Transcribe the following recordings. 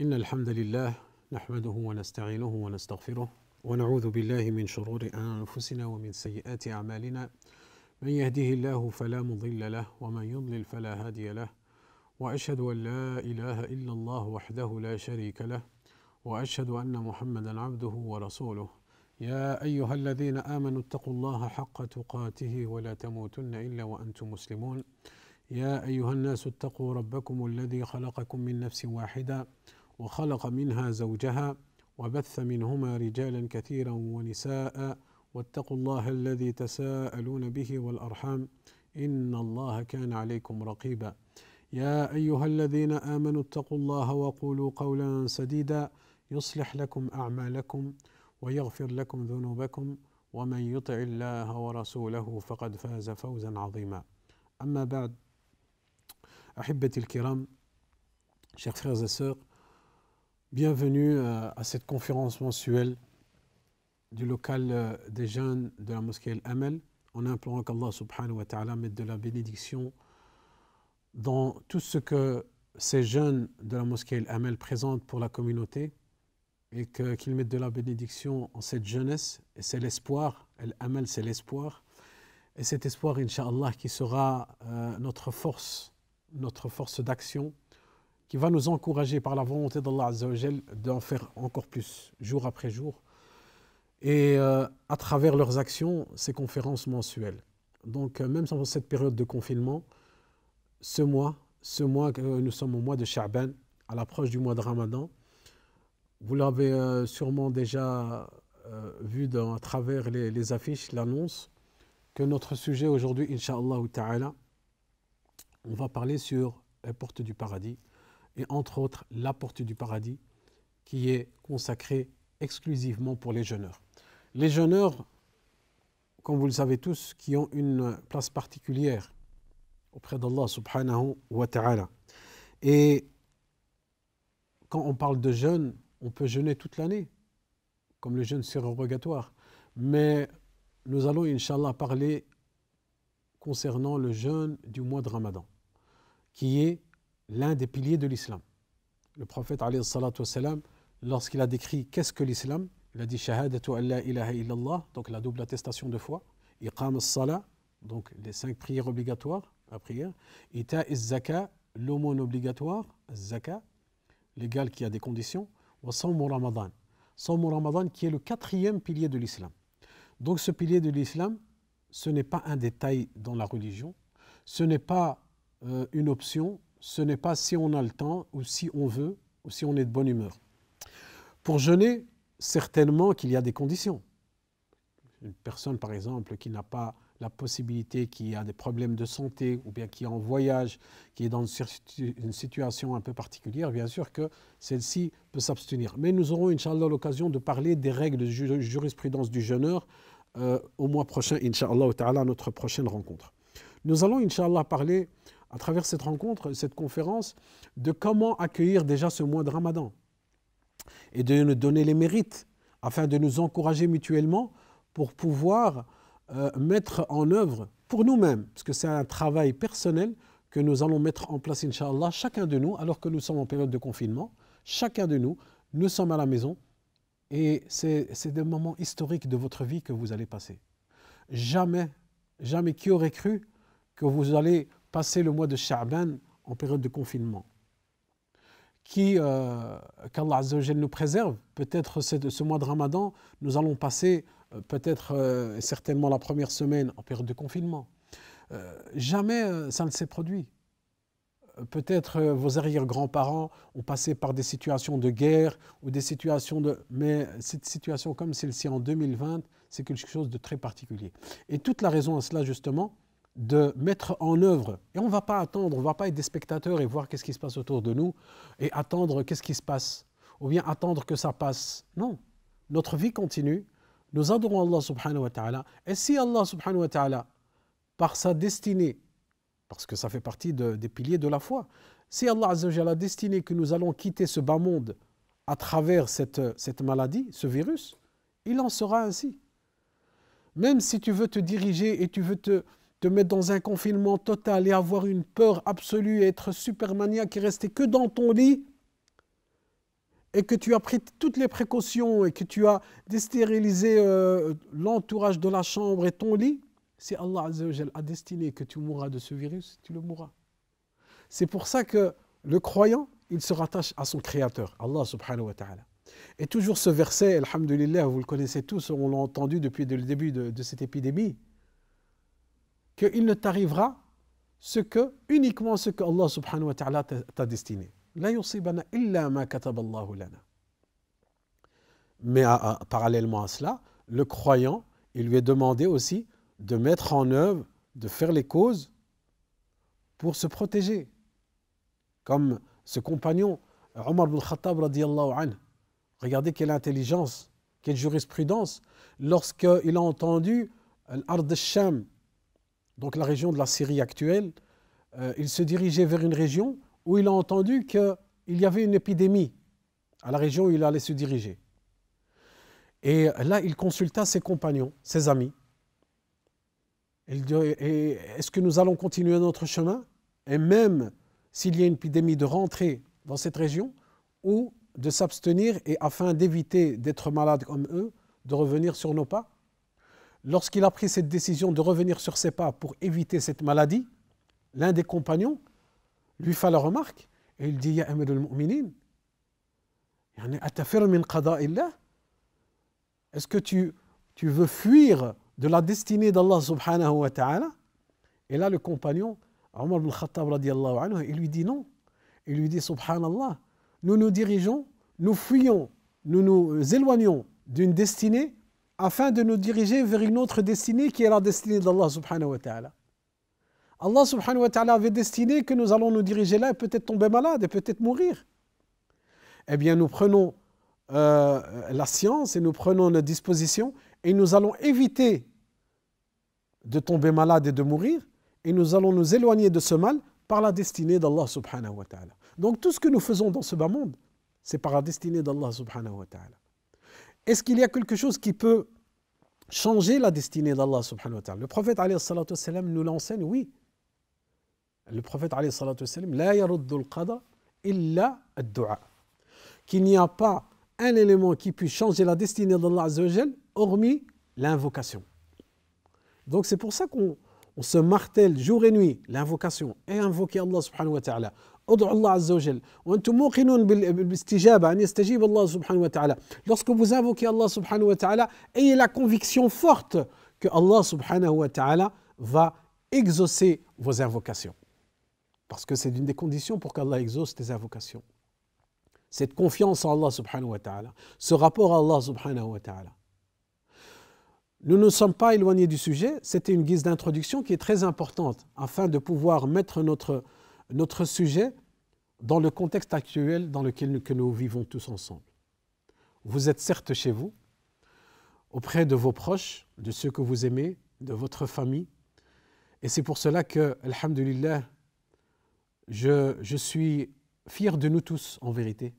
إن الحمد لله نحمده ونستعينه ونستغفره ونعوذ بالله من شرور أنفسنا ومن سيئات أعمالنا من يهده الله فلا مضل له ومن يضلل فلا هادي له وأشهد أن لا إله إلا الله وحده لا شريك له وأشهد أن محمدا عبده ورسوله يا أيها الذين آمنوا اتقوا الله حق تقاته ولا تموتن إلا وأنتم مسلمون يا أيها الناس اتقوا ربكم الذي خلقكم من نفس واحدة وخلق منها زوجها وبث منهما رجالا كثيرا ونساء واتقوا الله الذي تساءلون به والأرحام إن الله كان عليكم رقيبا يا أيها الذين آمنوا اتقوا الله وقولوا قولا سديدا يصلح لكم أعمالكم ويغفر لكم ذنوبكم ومن يطع الله ورسوله فقد فاز فوزا عظيما أما بعد أحبتي الكرام, chers frères et sœurs, bienvenue à cette conférence mensuelle du local des jeunes de la mosquée El-Amel, en implorant qu'Allah subhanahu wa ta'ala mette de la bénédiction dans tout ce que ces jeunes de la mosquée El-Amel présentent pour la communauté et qu'ils mettent de la bénédiction en cette jeunesse, et c'est l'espoir, El-Amel c'est l'espoir, et cet espoir, Inch'Allah, qui sera notre force d'action, qui va nous encourager par la volonté d'Allah Azza wa Jal d'en faire encore plus, jour après jour, et à travers leurs actions, ces conférences mensuelles. Donc même dans cette période de confinement, ce mois que nous sommes au mois de Sha'ban, à l'approche du mois de Ramadan, vous l'avez sûrement déjà vu à travers les affiches, l'annonce, que notre sujet aujourd'hui, Inch'Allah ta'ala, on va parler sur la porte du paradis, et entre autres la porte du paradis qui est consacrée exclusivement pour les jeûneurs. Les jeûneurs, comme vous le savez tous, qui ont une place particulière auprès d'Allah subhanahu wa ta'ala. Et quand on parle de jeûne, on peut jeûner toute l'année, comme le jeûne surrogatoire. Mais nous allons, Inch'Allah, parler concernant le jeûne du mois de Ramadan, qui est l'un des piliers de l'islam. Le prophète, alayhi salatu wassalam, lorsqu'il a décrit qu'est-ce que l'islam, il a dit shahadatu an la ilaha illallah, donc la double attestation de foi, iqam as-salah, donc les 5 prières obligatoires, la prière, ita az-zaka, l'aumône obligatoire, az-zaka, légal qui a des conditions, wa sawmu ramadan. Sawmu ramadan qui est le 4e pilier de l'islam. Donc ce pilier de l'islam, ce n'est pas un détail dans la religion, ce n'est pas une option, ce n'est pas si on a le temps ou si on veut ou si on est de bonne humeur. Pour jeûner, certainement qu'il y a des conditions. Une personne par exemple qui n'a pas la possibilité, qui a des problèmes de santé ou bien qui est en voyage, qui est dans une situation un peu particulière, bien sûr que celle-ci peut s'abstenir. Mais nous aurons Inch'Allah l'occasion de parler des règles de jurisprudence du jeûneur au mois prochain, Inch'Allah ta'ala, notre prochaine rencontre. Nous allons Inch'Allah parler à travers cette rencontre, cette conférence, de comment accueillir déjà ce mois de Ramadan et de nous donner les mérites afin de nous encourager mutuellement pour pouvoir mettre en œuvre pour nous-mêmes, parce que c'est un travail personnel que nous allons mettre en place, Inch'Allah, chacun de nous, alors que nous sommes en période de confinement, chacun de nous, nous sommes à la maison et c'est des moments historiques de votre vie que vous allez passer. Jamais qui aurait cru que vous allez passer le mois de Sha'ban en période de confinement. Qu'Allah Azza wa Jal nous préserve. Peut-être ce mois de Ramadan, nous allons passer peut-être certainement la première semaine en période de confinement. Jamais ça ne s'est produit. Peut-être vos arrière-grands-parents ont passé par des situations de guerre ou des situations de... Mais cette situation comme celle-ci en 2020, c'est quelque chose de très particulier. Et toute la raison à cela, justement, de mettre en œuvre, et on ne va pas attendre, on ne va pas être des spectateurs et voir qu'est-ce qui se passe autour de nous et attendre qu'est-ce qui se passe, ou bien attendre que ça passe. Non, notre vie continue, nous adorons Allah subhanahu wa ta'ala, et si Allah subhanahu wa ta'ala, par sa destinée, parce que ça fait partie des piliers de la foi, si Allah Azza wa Jalla a destiné que nous allons quitter ce bas monde à travers cette maladie, ce virus, il en sera ainsi. Même si tu veux te diriger et tu veux te mettre dans un confinement total et avoir une peur absolue et être super maniaque et rester que dans ton lit, et que tu as pris toutes les précautions et que tu as désterilisé l'entourage de la chambre et ton lit, si Allah Azza wa Jal a destiné que tu mourras de ce virus, tu le mourras. C'est pour ça que le croyant, il se rattache à son Créateur, Allah subhanahu wa ta'ala. Et toujours ce verset, alhamdulillah, vous le connaissez tous, on l'a entendu depuis le début de cette épidémie, qu'il ne t'arrivera uniquement ce que Allah subhanahu wa ta'ala t'a destiné. La yusibana illa ma kataballahu lana. Mais parallèlement à cela, le croyant, il lui est demandé aussi de mettre en œuvre, de faire les causes pour se protéger. Comme ce compagnon, Omar ibn Khattab radiyallahu anhu. Regardez quelle intelligence, quelle jurisprudence. Lorsqu'il a entendu l'Ard al-Sham, donc la région de la Syrie actuelle, il se dirigeait vers une région où il a entendu qu'il y avait une épidémie à la région où il allait se diriger. Et là, il consulta ses compagnons, ses amis. Il dit, est-ce que nous allons continuer notre chemin? Et même s'il y a une épidémie, de rentrer dans cette région ou de s'abstenir et afin d'éviter d'être malade comme eux, de revenir sur nos pas. Lorsqu'il a pris cette décision de revenir sur ses pas pour éviter cette maladie, l'un des compagnons lui fait la remarque et il dit, Ya Amir al-Mu'minin, atafir min qada'illah, est-ce que tu veux fuir de la destinée d'Allah subhanahu wa ta'ala? Et là, le compagnon, Omar ibn Khattab radiyallahu anhu, il lui dit non. Il lui dit, subhanallah, nous nous dirigeons, nous fuyons, nous nous éloignons d'une destinée afin de nous diriger vers une autre destinée qui est la destinée d'Allah subhanahu wa ta'ala. Allah subhanahu wa ta'ala avait destiné que nous allons nous diriger là et peut-être tomber malade et peut-être mourir. Eh bien, nous prenons la science et nous prenons nos dispositions et nous allons éviter de tomber malade et de mourir et nous allons nous éloigner de ce mal par la destinée d'Allah subhanahu wa ta'ala. Donc tout ce que nous faisons dans ce bas monde, c'est par la destinée d'Allah subhanahu wa ta'ala. Est-ce qu'il y a quelque chose qui peut changer la destinée d'Allah subhanahu wa ta'ala? Le prophète alayhi salatu wassalam nous l'enseigne, oui. Le prophète alayhi salatu wassalam, la yaruddu al-qada illa ad-du'a. Qu'il n'y a pas un élément qui puisse changer la destinée d'Allah azza wa jal, hormis l'invocation. Donc c'est pour ça qu'on se martèle jour et nuit l'invocation et invoquer Allah subhanahu wa ta'ala. Ud'u Allah azza wa jal. Wa antum muqinun bil-istijaba, an yastajib Allah subhanahu wa ta'ala. Lorsque vous invoquez Allah subhanahu wa ta'ala, ayez la conviction forte que Allah subhanahu wa ta'ala va exaucer vos invocations. Parce que c'est une des conditions pour qu'Allah exauce tes invocations. Cette confiance en Allah subhanahu wa ta'ala, ce rapport à Allah subhanahu wa ta'ala. Nous ne sommes pas éloignés du sujet, c'était une guise d'introduction qui est très importante afin de pouvoir mettre notre sujet dans le contexte actuel dans lequel nous vivons tous ensemble. Vous êtes certes chez vous, auprès de vos proches, de ceux que vous aimez, de votre famille, et c'est pour cela que, alhamdulillah, je suis fier de nous tous en vérité,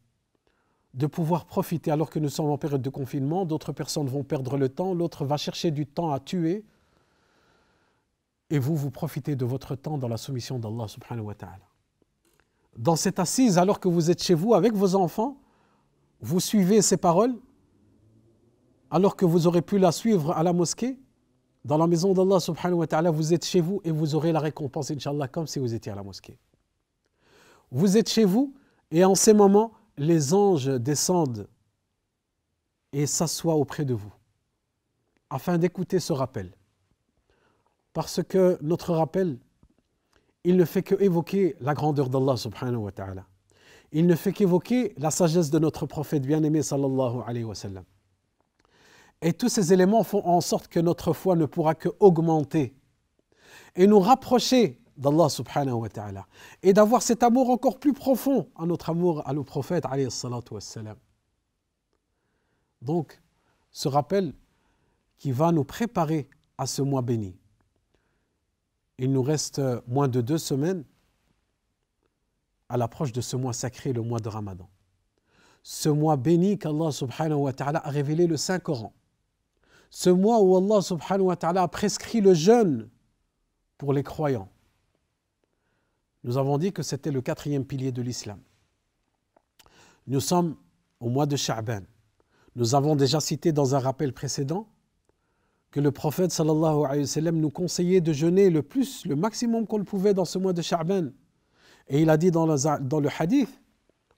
de pouvoir profiter alors que nous sommes en période de confinement, d'autres personnes vont perdre le temps, l'autre va chercher du temps à tuer, et vous profitez de votre temps dans la soumission d'Allah subhanahu wa ta'ala. Dans cette assise, alors que vous êtes chez vous avec vos enfants, vous suivez ces paroles, alors que vous aurez pu la suivre à la mosquée, dans la maison d'Allah subhanahu wa ta'ala, vous êtes chez vous et vous aurez la récompense, Inch'Allah, comme si vous étiez à la mosquée. Vous êtes chez vous et en ces moments, les anges descendent et s'assoient auprès de vous afin d'écouter ce rappel. Parce que notre rappel, il ne fait qu'évoquer la grandeur d'Allah subhanahu wa ta'ala. Il ne fait qu'évoquer la sagesse de notre prophète bien-aimé sallallahu alayhi wa sallam. Et tous ces éléments font en sorte que notre foi ne pourra qu'augmenter et nous rapprocher d'Allah subhanahu wa ta'ala et d'avoir cet amour encore plus profond à notre amour à le prophète alayhi salatu wassalam. Donc, ce rappel qui va nous préparer à ce mois béni. Il nous reste moins de 2 semaines à l'approche de ce mois sacré, le mois de Ramadan. Ce mois béni qu'Allah subhanahu wa ta'ala a révélé le Saint-Coran. Ce mois où Allah subhanahu wa ta'ala a prescrit le jeûne pour les croyants. Nous avons dit que c'était le 4e pilier de l'islam. Nous sommes au mois de Sha'ban. Nous avons déjà cité dans un rappel précédent que le prophète sallallahu alayhi wa sallam nous conseillait de jeûner le maximum qu'on le pouvait dans ce mois de Sha'ban. Et il a dit dans le hadith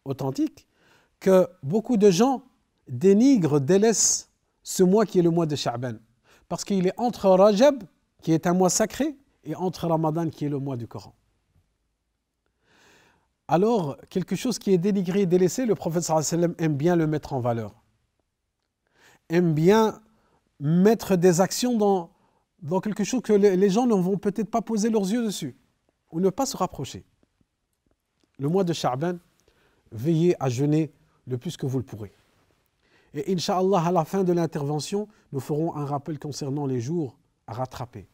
authentique que beaucoup de gens délaissent ce mois qui est le mois de Sha'ban. Parce qu'il est entre Rajab, qui est un mois sacré, et entre Ramadan, qui est le mois du Coran. Alors, quelque chose qui est dénigré et délaissé, le prophète sallallahu alayhi wa sallam aime bien le mettre en valeur. Aime bien mettre des actions dans quelque chose que les gens ne vont peut-être pas poser leurs yeux dessus, ou ne pas se rapprocher. Le mois de Sha'ban, veillez à jeûner le plus que vous le pourrez. Et Inch'Allah, à la fin de l'intervention, nous ferons un rappel concernant les jours à rattraper.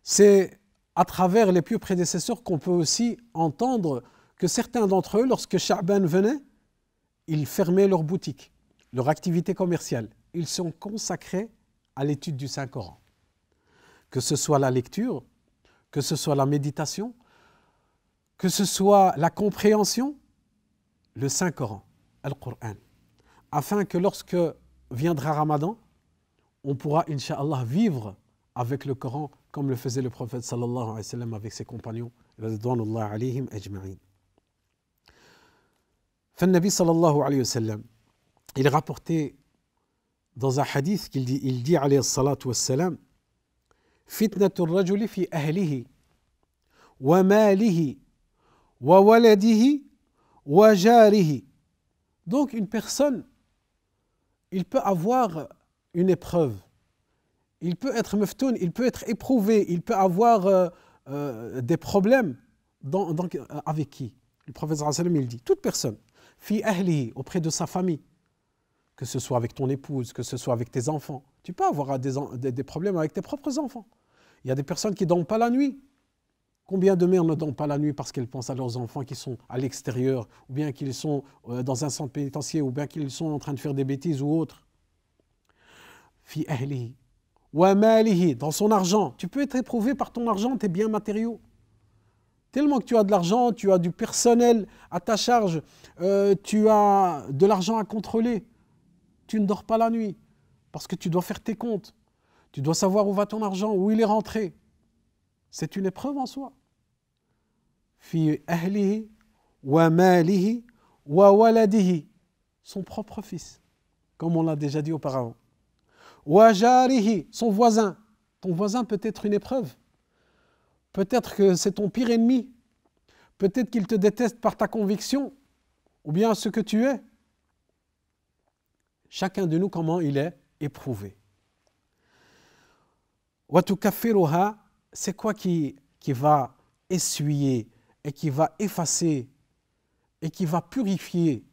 C'est à travers les pieux prédécesseurs qu'on peut aussi entendre que certains d'entre eux, lorsque Sha'ban venait, ils fermaient leurs boutiques, leur activité commerciale. Ils sont consacrés à l'étude du Saint-Coran. Que ce soit la lecture, que ce soit la méditation, que ce soit la compréhension, le Saint-Coran, Al-Qur'an, afin que lorsque viendra Ramadan, on pourra, Inch'Allah, vivre avec le Coran comme le faisait le prophète sallallahu alayhi wa sallam avec ses compagnons, radouanullah alayhim ajma'in. Nabi sallallahu alayhi wa sallam, il est rapporté dans un hadith qu'il dit, il dit alayhi salatu wa salam, fitnatul rajuli fi ahlihi wa malihi wa waladihi wa jarihi. Donc une personne, il peut avoir une épreuve, il peut être meftoun, il peut être éprouvé, il peut avoir des problèmes avec qui? Le prophète sallallahu alayhi wa sallam, il dit, toute personne, fi ahlihi, auprès de sa famille, que ce soit avec ton épouse, que ce soit avec tes enfants. Tu peux avoir des problèmes avec tes propres enfants. Il y a des personnes qui ne dorment pas la nuit. Combien de mères ne dorment pas la nuit parce qu'elles pensent à leurs enfants qui sont à l'extérieur, ou bien qu'ils sont dans un centre pénitentiaire, ou bien qu'ils sont en train de faire des bêtises ou autres. Fi ahlihi wa malihi, dans son argent. Tu peux être éprouvé par ton argent, tes biens matériaux. Tellement que tu as de l'argent, tu as du personnel à ta charge, tu as de l'argent à contrôler. Tu ne dors pas la nuit parce que tu dois faire tes comptes. Tu dois savoir où va ton argent, où il est rentré. C'est une épreuve en soi. Fi ahlihi wa malihi wa waladihi, son propre fils, comme on l'a déjà dit auparavant. Wa jarihi, son voisin. Ton voisin peut être une épreuve. Peut-être que c'est ton pire ennemi. Peut-être qu'il te déteste par ta conviction ou bien ce que tu es. Chacun de nous, comment il est éprouvé. Wa tukaffiruha, c'est quoi qui va essuyer et qui va effacer et qui va purifier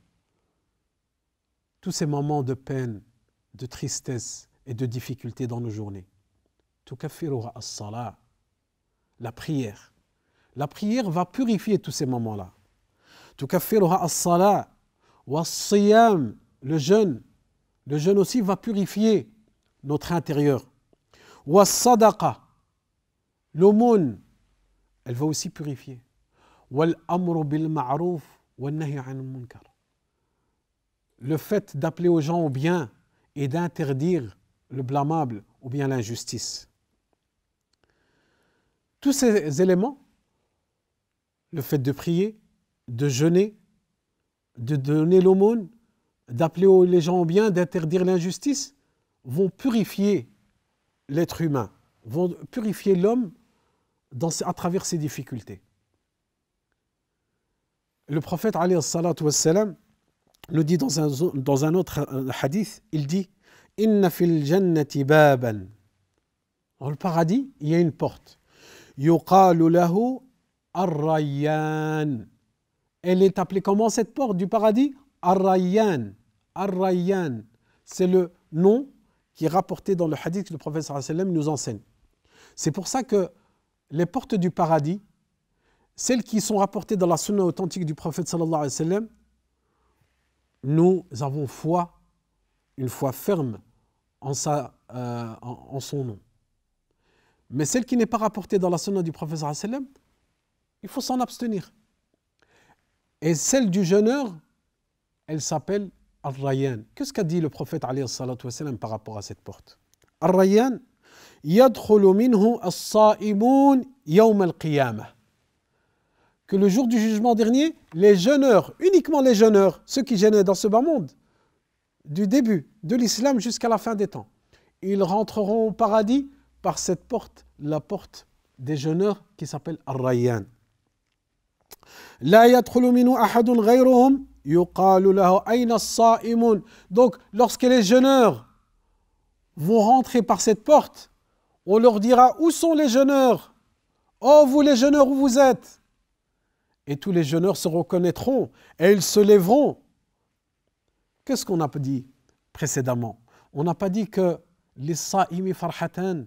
tous ces moments de peine, de tristesse et de difficulté dans nos journées? Tukaffiruha as-salah, la prière. La prière va purifier tous ces moments-là. Tukaffiruha as-salah wa as-siyam, le jeûne. Le jeûne aussi va purifier notre intérieur. Wa as-sadaqa, l'aumône, elle va aussi purifier. Wal amru bil ma'ruf wa an-nahy 'anil munkar. Le fait d'appeler aux gens au bien et d'interdire le blâmable ou bien l'injustice. Tous ces éléments, le fait de prier, de jeûner, de donner l'aumône, d'appeler les gens au bien, d'interdire l'injustice, vont purifier l'être humain, vont purifier l'homme à travers ses difficultés. Le prophète alayhi salatu wassalam nous dit dans un autre hadith, il dit « Inna fil jannati baban » Dans le paradis, il y a une porte. « Yuqalu lahu ar-rayyan » Elle est appelée comment cette porte du paradis? Ar-rayyan. Ar-rayyan, c'est le nom qui est rapporté dans le hadith que le prophète sallallahu alayhi wa sallam nous enseigne. C'est pour ça que les portes du paradis, celles qui sont rapportées dans la sunna authentique du prophète sallallahu alayhi wa sallam, nous avons foi, une foi ferme en son nom. Mais celle qui n'est pas rapportée dans la sunna du prophète sallallahu alayhi wa sallam, il faut s'en abstenir. Et celle du jeûneur, elle s'appelle Ar-Rayyan. Qu'est-ce qu'a dit le prophète alayhi salatu wassalam par rapport à cette porte? Ar-Rayyan, yadkhulu minhu as-sa'imun yawm al-qiyamah. Que le jour du jugement dernier, les jeûneurs, uniquement les jeûneurs, ceux qui jeûnaient dans ce bas monde, du début de l'islam jusqu'à la fin des temps, ils rentreront au paradis par cette porte, la porte des jeûneurs qui s'appelle Ar-Rayyan. La yadkhulu minhu ahadun ghayruhum yuqalu lahu ayna as-sa'imun. Donc, lorsque les jeûneurs vont rentrer par cette porte, on leur dira: où sont les jeûneurs? Oh, vous les jeûneurs, où vous êtes? Et tous les jeûneurs se reconnaîtront et ils se lèveront. Qu'est-ce qu'on a dit précédemment? On n'a pas dit que les sa'imi farhatan,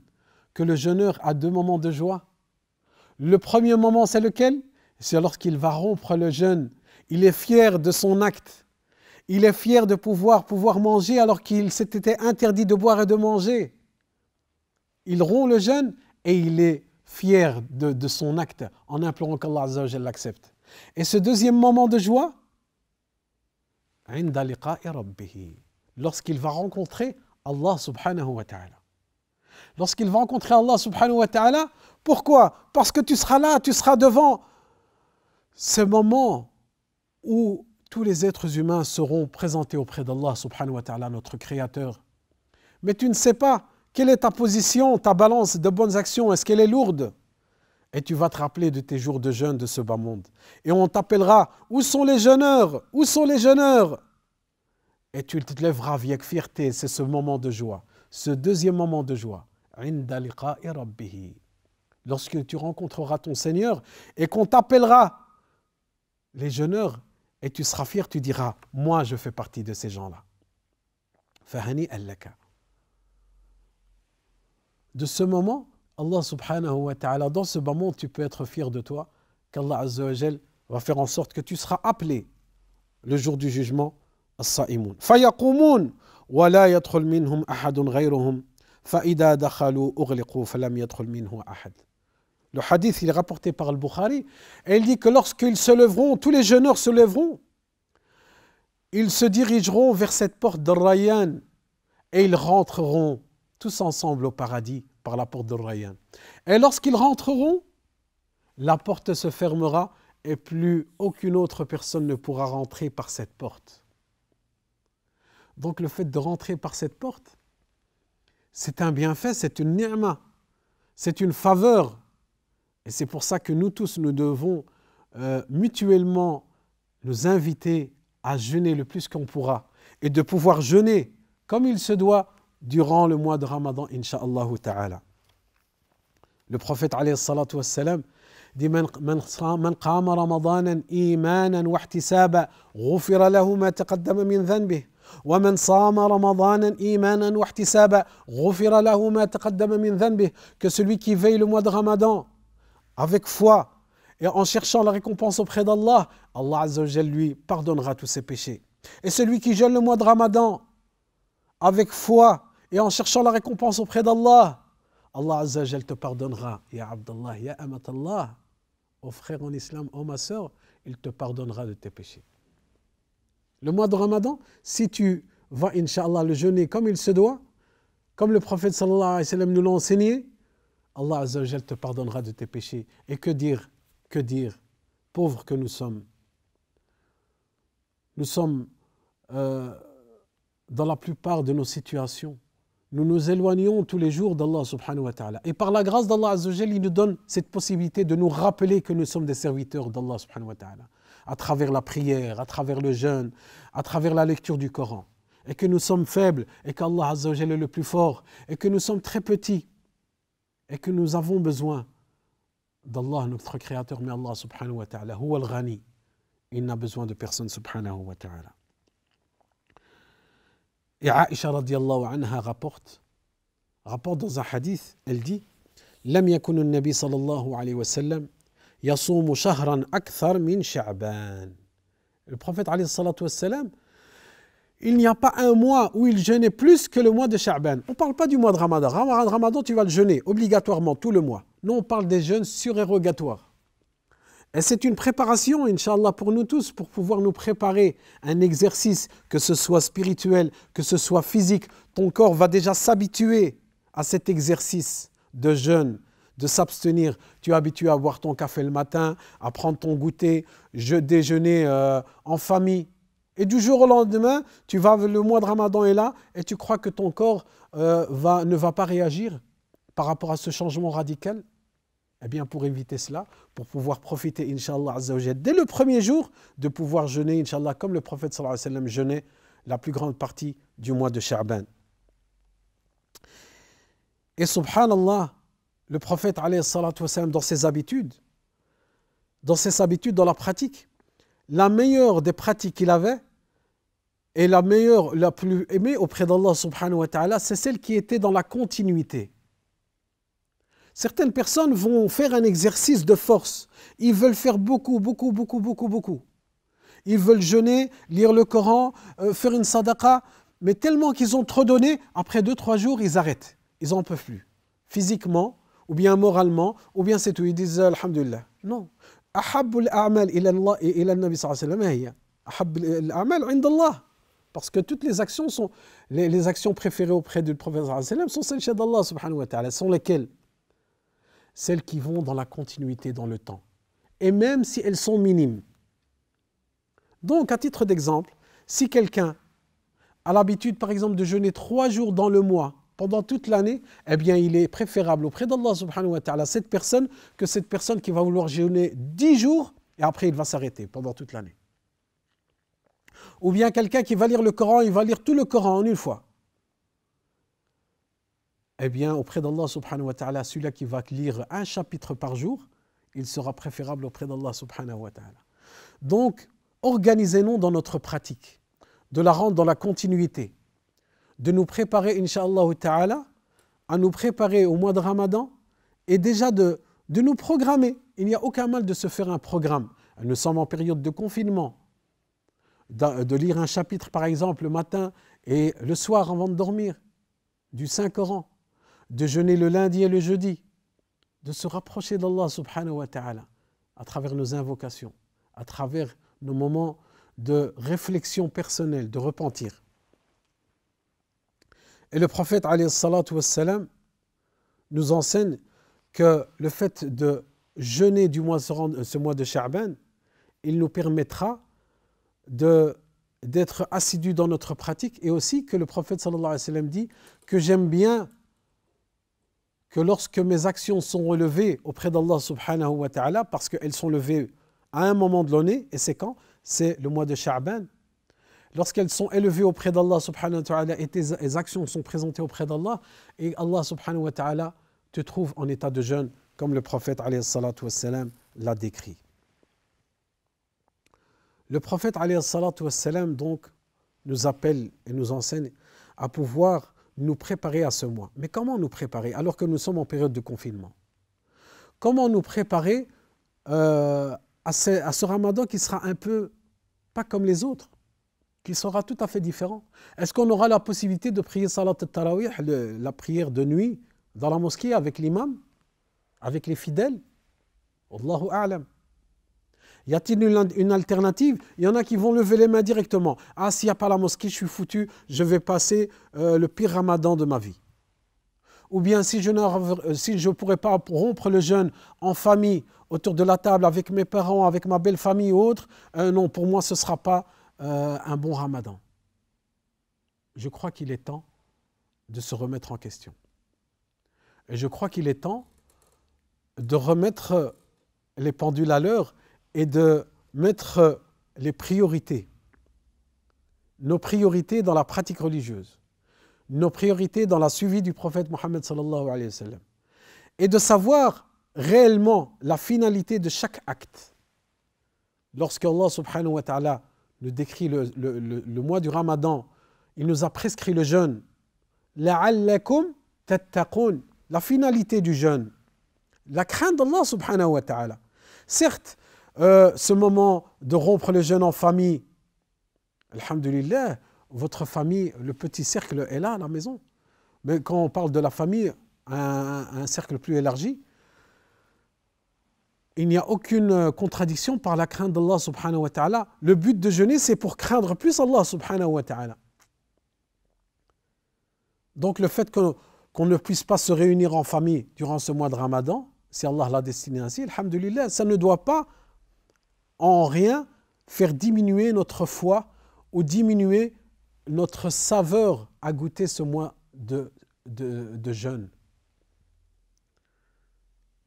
que le jeûneur a deux moments de joie. Le premier moment, c'est lequel? C'est lorsqu'il va rompre le jeûne. Il est fier de son acte. Il est fier de pouvoir manger alors qu'il s'était interdit de boire et de manger. Il rompt le jeûne et il est fier de son acte en implorant qu'Allah Azza wa Jalla l'accepte. Et ce deuxième moment de joie, عند لقاء ربه, lorsqu'il va rencontrer Allah subhanahu wa ta'ala. Lorsqu'il va rencontrer Allah subhanahu wa ta'ala, pourquoi? Parce que tu seras là, tu seras devant ce moment où tous les êtres humains seront présentés auprès d'Allah subhanahu wa ta'ala, notre Créateur. Mais tu ne sais pas quelle est ta position, ta balance de bonnes actions, est-ce qu'elle est lourde? Et tu vas te rappeler de tes jours de jeûne de ce bas monde. Et on t'appellera: où sont les jeûneurs? Où sont les jeûneurs? Et tu te lèveras avec fierté, c'est ce moment de joie. Ce deuxième moment de joie, عند لقاء ربه, lorsque tu rencontreras ton Seigneur et qu'on t'appellera les jeûneurs, et tu seras fier, tu diras: moi je fais partie de ces gens-là. فهنيئا لك. De ce moment, Allah subhanahu wa ta'ala, dans ce bas monde, tu peux être fier de toi, qu'Allah Azza wa Jal va faire en sorte que tu seras appelé le jour du jugement as-sa'imun. فَيَقُومُونَ وَلَا يَدْخُلْ مِنْهُمْ أَحَدٌ غَيْرُهُمْ فَإِذَا دَخَلُوا أُغْلِقُوا فَلَمْ يَدْخُلْ مِنْهُ أَحَدٌ. Le hadith, il est rapporté par Al-Bukhari, et il dit que lorsqu'ils se lèveront, tous les jeûneurs se lèveront, ils se dirigeront vers cette porte d'Ar-Rayyan et ils rentreront tous ensemble au paradis par la porte d'Ar-Rayyan. Et lorsqu'ils rentreront, la porte se fermera et plus aucune autre personne ne pourra rentrer par cette porte. Donc le fait de rentrer par cette porte, c'est un bienfait, c'est une ni'ma, c'est une faveur. Et c'est pour ça que nous tous, nous devons mutuellement nous inviter à jeûner le plus qu'on pourra et de pouvoir jeûner comme il se doit durant le mois de Ramadan, incha'Allah ta'ala. Le prophète alayhi salatu wassalam dit: Man qama ramadanan imanan wa ihtisaban ghufira lahu ma taqaddama min dhanbihi wa man sama ramadanan imanan wa ihtisaban ghufira lahu ma taqaddama min dhanbihi. Que celui qui veille le mois de Ramadan avec foi et en cherchant la récompense auprès d'Allah, Allah Azza wa Jal lui pardonnera tous ses péchés. Et celui qui jeûne le mois de Ramadan avec foi et en cherchant la récompense auprès d'Allah, Allah Azza wa Jal te pardonnera. Ya Abdallah, ya Amatallah, ô frère en islam, ô ma sœur, il te pardonnera de tes péchés. Le mois de Ramadan, si tu vas, incha'Allah, le jeûner comme il se doit, comme le prophète sallallahu alayhi wa sallam nous l'a enseigné, Allah Azza wa Jal te pardonnera de tes péchés. Et que dire, pauvres que nous sommes. Nous sommes dans la plupart de nos situations, nous nous éloignons tous les jours d'Allah subhanahu wa ta'ala. Et par la grâce d'Allah Azza wa Jal, il nous donne cette possibilité de nous rappeler que nous sommes des serviteurs d'Allah subhanahu wa ta'ala, à travers la prière, à travers le jeûne, à travers la lecture du Coran. Et que nous sommes faibles, et qu'Allah Azza wa Jal est le plus fort, et que nous sommes très petits, et que nous avons besoin d'Allah, notre Créateur, mais Allah subhanahu wa ta'ala, huwa al-ghani. Il n'a besoin de personne subhanahu wa ta'ala. Et Aïcha radiallahu anha rapporte dans un hadith, elle dit: Lam yakun an-nabi sallallahu alayhi wa sallam yasumu shahran akthar min Sha'ban. Le prophète alayhi salatu wa sallam, il n'y a pas un mois où il jeûnait plus que le mois de Sha'ban. On ne parle pas du mois de Ramadan. Ramadan, tu vas le jeûner obligatoirement tout le mois. Non, on parle des jeûnes surérogatoires. Et c'est une préparation, Inch'Allah, pour nous tous, pour pouvoir nous préparer un exercice, que ce soit spirituel, que ce soit physique. Ton corps va déjà s'habituer à cet exercice de jeûne, de s'abstenir. Tu es habitué à boire ton café le matin, à prendre ton goûter, déjeuner en famille. Et du jour au lendemain, le mois de Ramadan est là et tu crois que ton corps ne va pas réagir par rapport à ce changement radical. Eh bien, pour éviter cela, pour pouvoir profiter, Inch'Allah Azza wa Jal, dès le premier jour, de pouvoir jeûner, Inch'Allah, comme le prophète sallallahu alayhi wa sallam jeûnait la plus grande partie du mois de Sha'ban. Et subhanallah, le prophète alayhi salatu wa sallam, dans ses habitudes, dans la pratique, la meilleure des pratiques qu'il avait, et la meilleure, la plus aimée auprès d'Allah subhanahu wa ta'ala, c'est celle qui était dans la continuité. Certaines personnes vont faire un exercice de force. Ils veulent faire beaucoup. Ils veulent jeûner, lire le Coran, faire une sadaqa, mais tellement qu'ils ont trop donné, après 2-3 jours, ils arrêtent. Ils n'en peuvent plus. Physiquement, ou bien moralement, ou bien c'est tout. Ils disent Alhamdulillah. Non. Ahabbul a'mal ila Allah et ila Nabi sallallahu alayhi wa sallam hiya. Ahabbul a'mal 'inda Allah. Parce que toutes les actions sont, les actions préférées auprès du prophète sallallahu alayhi wa sallam sont celles chez Allah subhanahu wa ta'ala. Sont lesquelles? Celles qui vont dans la continuité dans le temps. Et même si elles sont minimes. Donc, à titre d'exemple, si quelqu'un a l'habitude, par exemple, de jeûner 3 jours dans le mois, pendant toute l'année, eh bien, il est préférable auprès d'Allah subhanahu wa ta'ala, cette personne qui va vouloir jeûner 10 jours, et après il va s'arrêter pendant toute l'année. Ou bien quelqu'un qui va lire le Coran, il va lire tout le Coran en une fois. Eh bien, auprès d'Allah subhanahu wa ta'ala, celui-là qui va lire un chapitre par jour, il sera préférable auprès d'Allah subhanahu wa ta'ala. Donc, organisez-nous dans notre pratique, de la rendre dans la continuité, de nous préparer, incha'Allah ta'ala, à nous préparer au mois de Ramadan, et déjà de nous programmer. Il n'y a aucun mal de se faire un programme. Nous sommes en période de confinement, de lire un chapitre par exemple le matin et le soir avant de dormir, du Saint-Coran, de jeûner le lundi et le jeudi, de se rapprocher d'Allah subhanahu wa ta'ala à travers nos invocations, à travers nos moments de réflexion personnelle, de repentir. Et le prophète alayhi salatu wassalam nous enseigne que le fait de jeûner ce mois de Sha'ban, il nous permettra d'être assidus dans notre pratique, et aussi que le prophète sallallahu alayhi wa sallam dit que j'aime bien que lorsque mes actions sont relevées auprès d'Allah subhanahu wa ta'ala, parce qu'elles sont levées à un moment de l'année, et c'est quand? C'est le mois de Sha'ban. Lorsqu'elles sont élevées auprès d'Allah subhanahu wa ta'ala et tes actions sont présentées auprès d'Allah, et Allah subhanahu wa ta'ala te trouve en état de jeûne, comme le prophète alayhi salatu wassalam l'a décrit. Le prophète alayhi salatu wassalam donc nous appelle et nous enseigne à pouvoir nous préparer à ce mois. Mais comment nous préparer alors que nous sommes en période de confinement? Comment nous préparer à ce Ramadan qui sera un peu pas comme les autres, qui sera tout à fait différent? Est-ce qu'on aura la possibilité de prier Salat al-Tarawih, la prière de nuit, dans la mosquée avec l'imam, avec les fidèles? Wallahu a'lam. Y a-t-il une alternative? Il y en a qui vont lever les mains directement. Ah, s'il n'y a pas la mosquée, je suis foutu, je vais passer le pire ramadan de ma vie. Ou bien si je ne pourrais pas rompre le jeûne en famille, autour de la table, avec mes parents, avec ma belle famille ou autre, non, pour moi ce ne sera pas un bon ramadan. Je crois qu'il est temps de se remettre en question. Et je crois qu'il est temps de remettre les pendules à l'heure et de mettre les priorités, nos priorités dans la pratique religieuse, nos priorités dans la suivi du prophète Mohammed sallallahu alayhi wa sallam, et de savoir réellement la finalité de chaque acte. Lorsque Allah subhanahu wa ta'ala nous décrit le mois du Ramadan, il nous a prescrit le jeûne. La'allakum tattaqun, la finalité du jeûne, la crainte d'Allah subhanahu wa ta'ala. Certes, ce moment de rompre le jeûne en famille, alhamdulillah, votre famille, le petit cercle est là à la maison. Mais quand on parle de la famille, un cercle plus élargi, il n'y a aucune contradiction par la crainte d'Allah subhanahu wa ta'ala. Le but de jeûner, c'est pour craindre plus Allah subhanahu wa ta'ala. Donc le fait qu'on ne puisse pas se réunir en famille durant ce mois de Ramadan, si Allah l'a destiné ainsi, alhamdulillah, ça ne doit pas en rien faire diminuer notre foi ou diminuer notre saveur à goûter ce mois de jeûne.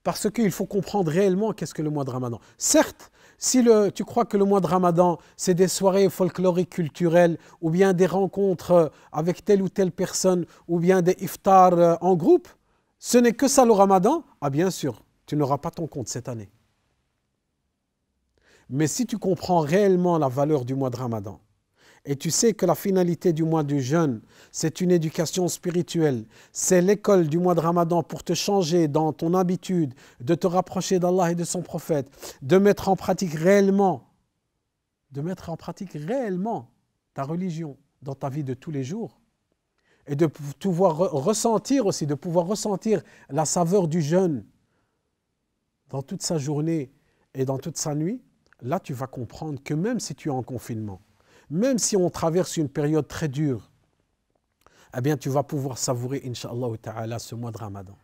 Parce qu'il faut comprendre réellement qu'est-ce que le mois de Ramadan. Certes, si tu crois que le mois de Ramadan, c'est des soirées folkloriques culturelles, ou bien des rencontres avec telle ou telle personne, ou bien des iftars en groupe, ce n'est que ça le Ramadan, ah bien sûr, tu n'auras pas ton compte cette année. Mais si tu comprends réellement la valeur du mois de Ramadan, et tu sais que la finalité du mois du jeûne, c'est une éducation spirituelle, c'est l'école du mois de Ramadan pour te changer dans ton habitude, de te rapprocher d'Allah et de son prophète, de mettre en pratique réellement ta religion dans ta vie de tous les jours, et de pouvoir ressentir aussi, de pouvoir ressentir la saveur du jeûne dans toute sa journée et dans toute sa nuit, là tu vas comprendre que même si tu es en confinement, même si on traverse une période très dure, eh bien tu vas pouvoir savourer, Inch'Allah ta'ala, ce mois de Ramadan.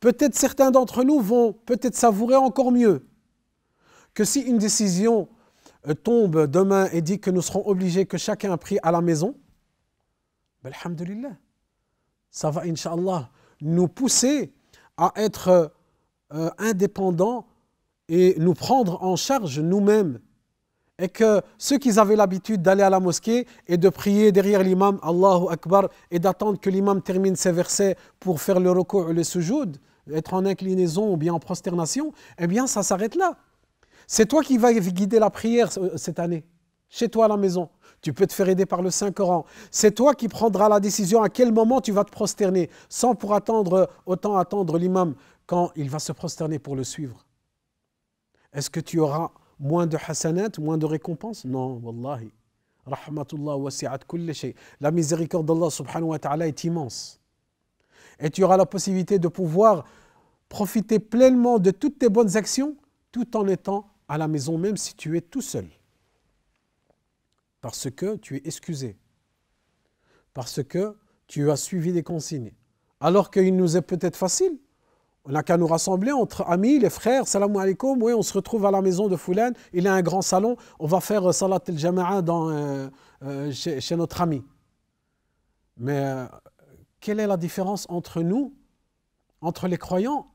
Peut-être certains d'entre nous vont peut-être savourer encore mieux que si une décision tombe demain et dit que nous serons obligés que chacun prie à la maison, ben, alhamdulillah, ça va, Inch'Allah, nous pousser à être indépendants et nous prendre en charge nous-mêmes. Et que ceux qui avaient l'habitude d'aller à la mosquée et de prier derrière l'imam, Allahu Akbar, et d'attendre que l'imam termine ses versets pour faire le ruku' ou le sujoud, être en inclinaison ou bien en prosternation, eh bien ça s'arrête là. C'est toi qui vas guider la prière cette année, chez toi à la maison. Tu peux te faire aider par le Saint-Coran. C'est toi qui prendras la décision à quel moment tu vas te prosterner, sans pour autant attendre l'imam quand il va se prosterner pour le suivre. Est-ce que tu auras moins de hasanat, moins de récompenses? Non, wallahi. Rahmatullah wasi'at kulli shay. La miséricorde d'Allah subhanahu wa ta'ala est immense. Et tu auras la possibilité de pouvoir profiter pleinement de toutes tes bonnes actions tout en étant à la maison, même si tu es tout seul. Parce que tu es excusé. Parce que tu as suivi des consignes. Alors qu'il nous est peut-être facile. On n'a qu'à nous rassembler entre amis, les frères, salam alaikum, oui, on se retrouve à la maison de Foulan, il a un grand salon, on va faire salat al-jama'a chez notre ami. Mais quelle est la différence entre nous, entre les croyants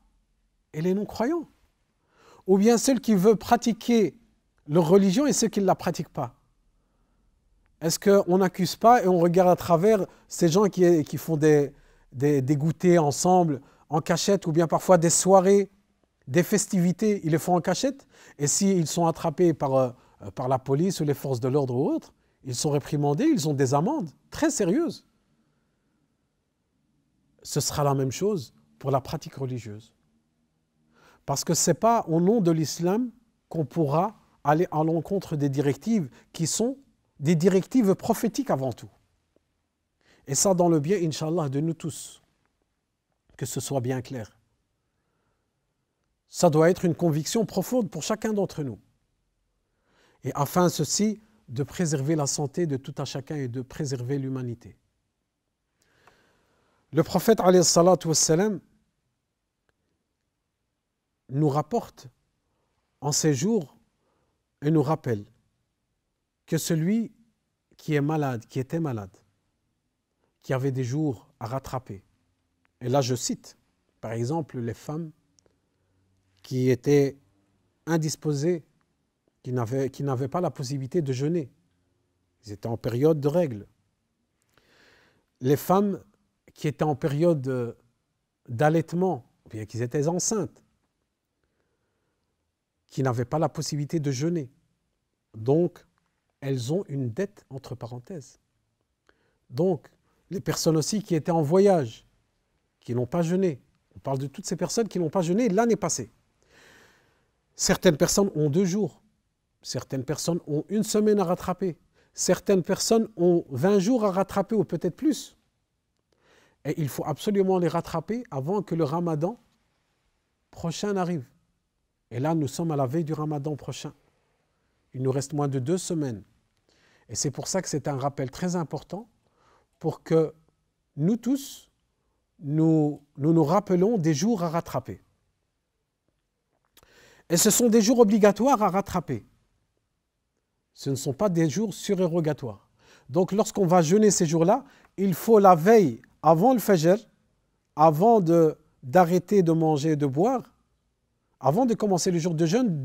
et les non-croyants? Ou bien ceux qui veulent pratiquer leur religion et ceux qui ne la pratiquent pas? Est-ce qu'on n'accuse pas et on regarde à travers ces gens qui font des goûters ensemble, en cachette, ou bien parfois des soirées, des festivités, ils les font en cachette, et s'ils sont attrapés par la police ou les forces de l'ordre ou autres, ils sont réprimandés, ils ont des amendes très sérieuses. Ce sera la même chose pour la pratique religieuse. Parce que ce n'est pas au nom de l'islam qu'on pourra aller à l'encontre des directives qui sont des directives prophétiques avant tout. Et ça dans le bien, Inch'Allah, de nous tous. Que ce soit bien clair. Ça doit être une conviction profonde pour chacun d'entre nous. Et afin ceci, de préserver la santé de tout un chacun et de préserver l'humanité. Le prophète alayhi salatu wassalam nous rapporte en ces jours et nous rappelle que celui qui est malade, qui était malade, qui avait des jours à rattraper, et là je cite, par exemple, les femmes qui étaient indisposées, qui n'avaient pas la possibilité de jeûner. Ils étaient en période de règles. Les femmes qui étaient en période d'allaitement, ou bien qui étaient enceintes, qui n'avaient pas la possibilité de jeûner. Donc, elles ont une dette entre parenthèses. Donc, les personnes aussi qui étaient en voyage, qui n'ont pas jeûné. On parle de toutes ces personnes qui n'ont pas jeûné l'année passée. Certaines personnes ont 2 jours. Certaines personnes ont 1 semaine à rattraper. Certaines personnes ont 20 jours à rattraper ou peut-être plus. Et il faut absolument les rattraper avant que le Ramadan prochain n'arrive. Et là, nous sommes à la veille du Ramadan prochain. Il nous reste moins de 2 semaines. Et c'est pour ça que c'est un rappel très important pour que nous tous, nous rappelons des jours à rattraper. Et ce sont des jours obligatoires à rattraper. Ce ne sont pas des jours surérogatoires. Donc lorsqu'on va jeûner ces jours-là, il faut la veille, avant le Fajr, avant d'arrêter de manger et de boire, avant de commencer le jour de jeûne,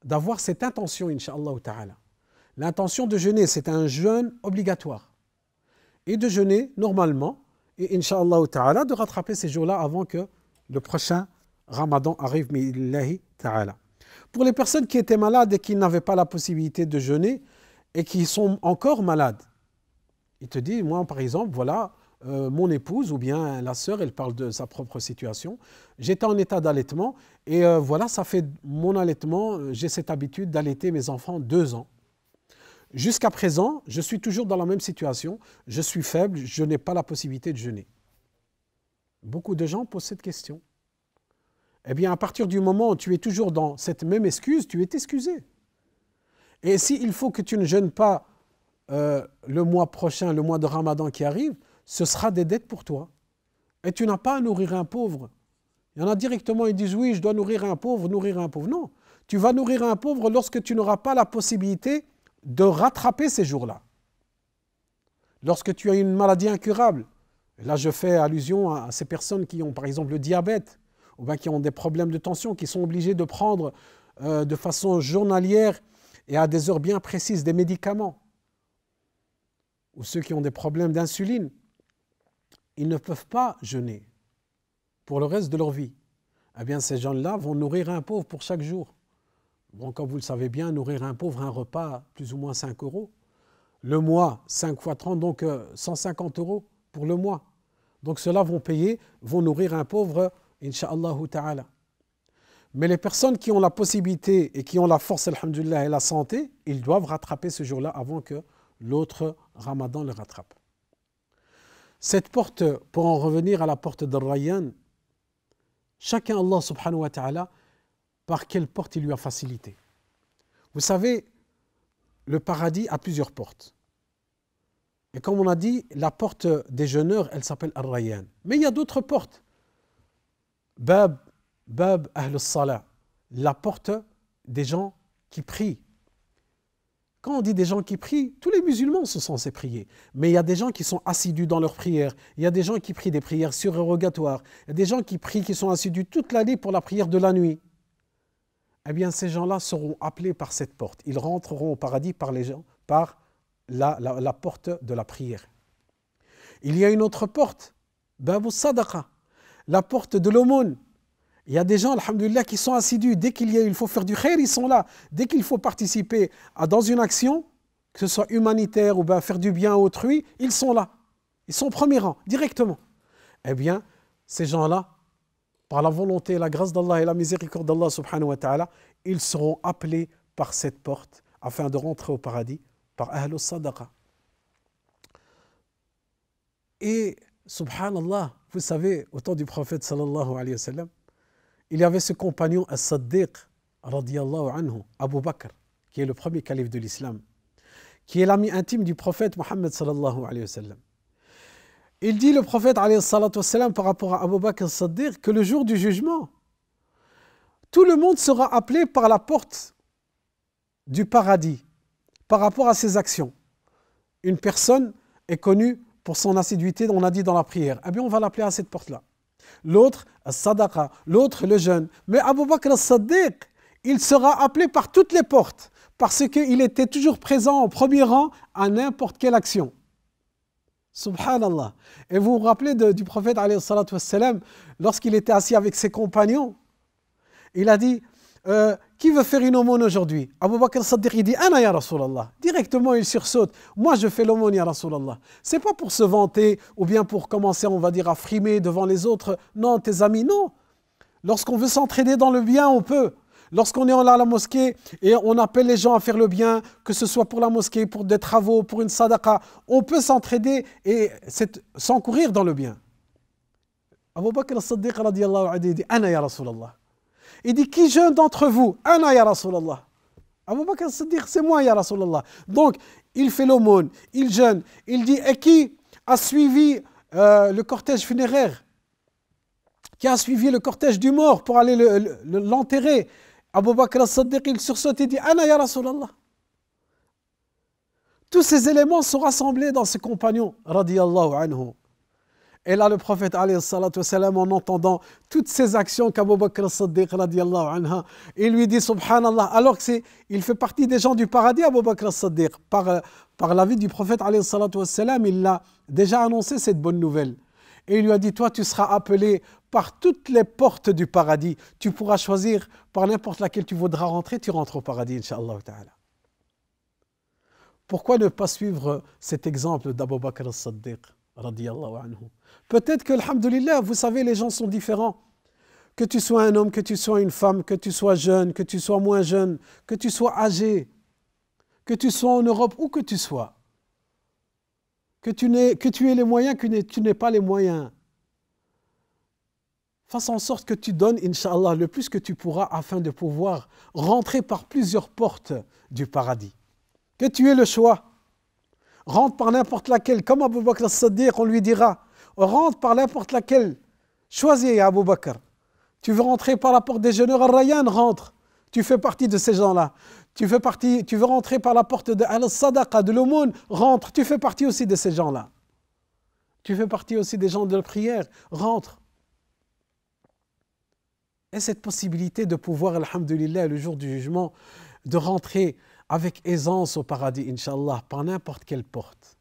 d'avoir cette intention, Inch'Allah ta'ala. L'intention de jeûner, c'est un jeûne obligatoire. Et de jeûner normalement, et Inch'Allah ta'ala, de rattraper ces jours-là avant que le prochain Ramadan arrive, bi'illahi ta'ala. Pour les personnes qui étaient malades et qui n'avaient pas la possibilité de jeûner et qui sont encore malades, il te dit, moi par exemple, voilà, mon épouse ou bien la sœur, elle parle de sa propre situation. J'étais en état d'allaitement et voilà, ça fait mon allaitement, j'ai cette habitude d'allaiter mes enfants 2 ans. Jusqu'à présent, je suis toujours dans la même situation, je suis faible, je n'ai pas la possibilité de jeûner. Beaucoup de gens posent cette question. Eh bien, à partir du moment où tu es toujours dans cette même excuse, tu es excusé. Et s'il faut que tu ne jeûnes pas le mois prochain, le mois de Ramadan qui arrive, ce sera des dettes pour toi. Et tu n'as pas à nourrir un pauvre. Il y en a directement, ils disent oui, je dois nourrir un pauvre, nourrir un pauvre. Non, tu vas nourrir un pauvre lorsque tu n'auras pas la possibilité de rattraper ces jours-là. Lorsque tu as une maladie incurable, là je fais allusion à ces personnes qui ont par exemple le diabète, ou bien qui ont des problèmes de tension, qui sont obligés de prendre de façon journalière et à des heures bien précises des médicaments, ou ceux qui ont des problèmes d'insuline, ils ne peuvent pas jeûner pour le reste de leur vie. Eh bien, ces gens-là vont nourrir un pauvre pour chaque jour. Bon, comme vous le savez bien, nourrir un pauvre, un repas, plus ou moins 5 €. Le mois, 5 fois 30, donc 150 € pour le mois. Donc ceux-là vont nourrir un pauvre, Inch'Allah ta'ala. Mais les personnes qui ont la possibilité et qui ont la force, alhamdulillah, et la santé, ils doivent rattraper ce jour-là avant que l'autre Ramadan le rattrape. Cette porte, pour en revenir à la porte de Rayyan, chacun, Allah subhanahu wa ta'ala, par quelle porte il lui a facilité. Vous savez, le paradis a plusieurs portes. Et comme on a dit, la porte des jeûneurs, elle s'appelle Ar-Rayyan. Mais il y a d'autres portes. Bab Ahl Salah, la porte des gens qui prient. Quand on dit des gens qui prient, tous les musulmans sont censés prier. Mais il y a des gens qui sont assidus dans leurs prières. Il y a des gens qui prient des prières surérogatoires. Il y a des gens qui prient, qui sont assidus toute l'année pour la prière de la nuit. Eh bien, ces gens-là seront appelés par cette porte. Ils rentreront au paradis par la porte de la prière. Il y a une autre porte, Babu Sadaqa, la porte de l'aumône. Il y a des gens, alhamdoulilah, qui sont assidus. Dès il faut faire du khair, ils sont là. Dès qu'il faut participer dans une action, que ce soit humanitaire ou bien faire du bien à autrui, ils sont là. Ils sont au premier rang, directement. Eh bien, ces gens-là, par la volonté et la grâce d'Allah et la miséricorde d'Allah subhanahu wa ta'ala, ils seront appelés par cette porte afin de rentrer au paradis par Ahlus Sadaqa. Et, subhanallah, vous savez, au temps du prophète sallallahu alayhi wa sallam, il y avait ce compagnon As-Saddiq, radiyallahu anhu, Abu Bakr, qui est le premier calife de l'islam, qui est l'ami intime du prophète Mohammed sallallahu alayhi wa sallam. Il dit, le prophète alayhi salatu wa sallam, par rapport à Abu Bakr As-Saddiq, que le jour du jugement, tout le monde sera appelé par la porte du paradis, par rapport à ses actions. Une personne est connue pour son assiduité, on a dit dans la prière, eh bien on va l'appeler à cette porte-là. L'autre, As-Sadaqa, l'autre, le jeûne. Mais Abu Bakr As-Saddiq, il sera appelé par toutes les portes, parce qu'il était toujours présent au premier rang à n'importe quelle action. Subhanallah. Et vous vous rappelez du prophète, alayhi salatu wassalam, lorsqu'il était assis avec ses compagnons, il a dit, qui veut faire une aumône aujourd'hui? Abu Bakr As-Saddiq, il dit, Ana ya Rasulallah. Directement, il sursaute. Moi, je fais l'aumône ya Rasulallah. C'est pas pour se vanter ou bien pour commencer, on va dire, à frimer devant les autres. Non, tes amis, non. Lorsqu'on veut s'entraider dans le bien, on peut. Lorsqu'on est là à la mosquée et on appelle les gens à faire le bien, que ce soit pour la mosquée, pour des travaux, pour une sadaqa, on peut s'entraider et s'encourir dans le bien. Abu Bakr As-Saddiq, radiyallahu anhu, dit, Ana ya Rasulallah. Il dit, qui jeûne d'entre vous? Ana ya Rasulallah. Abu Bakr as-Siddiq, c'est moi ya Rasulallah. Donc, il fait l'aumône, il jeûne, il dit, et qui a suivi le cortège funéraire? Qui a suivi le cortège du mort pour aller l'enterrer? Abu Bakr as-Siddiq, il sursaute et dit, Ana ya Rasulallah. Tous ces éléments sont rassemblés dans ses compagnons, radiyallahu anhu. Et là, le prophète, alayhi salatu wassalam, en entendant toutes ces actions qu'Abu Bakr as-Siddiq, radiyallahu anha, il lui dit, subhanallah, alors qu'il fait partie des gens du paradis, Abu Bakr as-Siddiq, par l'avis du prophète, alayhi salatu wassalam, il l'a déjà annoncé cette bonne nouvelle. Et il lui a dit, toi, tu seras appelé par toutes les portes du paradis. Tu pourras choisir par n'importe laquelle tu voudras rentrer, tu rentres au paradis, incha'Allah ta'ala. Pourquoi ne pas suivre cet exemple d'Abu Bakr as-Siddiq, radiyallahu anhu? Peut-être que, alhamdulillah, vous savez, les gens sont différents. Que tu sois un homme, que tu sois une femme, que tu sois jeune, que tu sois moins jeune, que tu sois âgé, que tu sois en Europe, où que tu sois. Que tu aies les moyens, que tu n'aies pas les moyens. Fasse en sorte que tu donnes, incha'Allah, le plus que tu pourras afin de pouvoir rentrer par plusieurs portes du paradis. Que tu aies le choix. Rentre par n'importe laquelle. Comme Abu Bakr as-Siddiq, on lui dira, rentre par n'importe laquelle. Choisis, Abu Bakr. Tu veux rentrer par la porte des jeûneurs Ar-Rayyan, rentre. Tu fais partie de ces gens-là. Tu veux rentrer par la porte de Al-Sadaqa, de l'aumône, rentre. Tu fais partie aussi de ces gens-là. Tu fais partie aussi des gens de la prière, rentre. Et cette possibilité de pouvoir, alhamdulillah, le jour du jugement, de rentrer avec aisance au paradis, Inch'Allah, par n'importe quelle porte.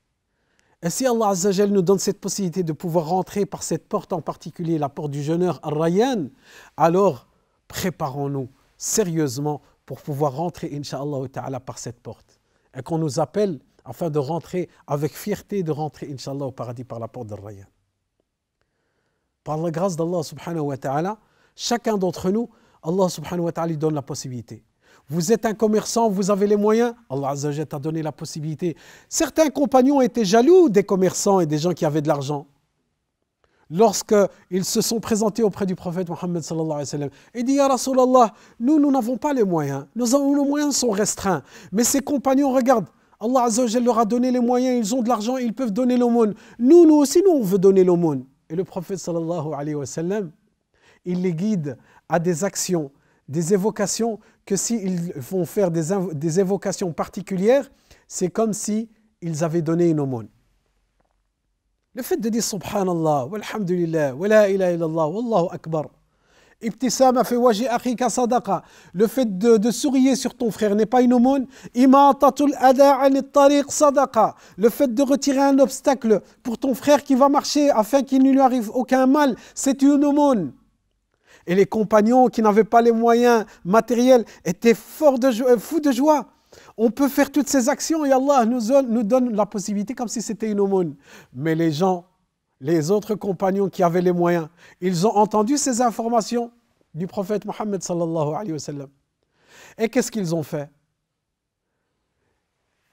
Et si Allah Azza wa Jal nous donne cette possibilité de pouvoir rentrer par cette porte en particulier, la porte du jeûneur Ar-Rayyan, alors préparons-nous sérieusement pour pouvoir rentrer, Inch'Allah ta'ala, par cette porte. Et qu'on nous appelle afin de rentrer avec fierté, de rentrer, Inch'Allah, au paradis par la porte d'Ar-Rayyan. Par la grâce d'Allah subhanahu wa ta'ala, chacun d'entre nous, Allah subhanahu wa ta'ala lui donne la possibilité. Vous êtes un commerçant, vous avez les moyens, Allah Azza wa Jalla t'a donné la possibilité. Certains compagnons étaient jaloux des commerçants et des gens qui avaient de l'argent. Lorsqu'ils se sont présentés auprès du prophète Mohammed sallallahu alayhi wa sallam, et dit, Ya Rasulallah, nous n'avons pas les moyens, nos moyens sont restreints. Mais ces compagnons, regarde, Allah Azza wa Jalla leur a donné les moyens, ils ont de l'argent, ils peuvent donner l'aumône. Nous aussi, on veut donner l'aumône. Et le prophète sallallahu alayhi wa sallam, il les guide à des actions, des évocations, que s'ils vont faire des évocations particulières, c'est comme si ils avaient donné une aumône. Le fait de dire Subhanallah, walhamdulillah, wa la ilaha illallah, wallahu akbar, ibtisama fi wajhi akhika sadaqa, le fait de sourire sur ton frère n'est pas une aumône. Imatatul ada an at-tariq sadaqa, le fait de retirer un obstacle pour ton frère qui va marcher afin qu'il ne lui arrive aucun mal, c'est une aumône. Et les compagnons qui n'avaient pas les moyens matériels étaient fous de joie. On peut faire toutes ces actions et Allah nous donne la possibilité comme si c'était une aumône. Mais les autres compagnons qui avaient les moyens, ils ont entendu ces informations du prophète Mohammed sallallahu alayhi wa sallam. Et qu'est-ce qu'ils ont fait?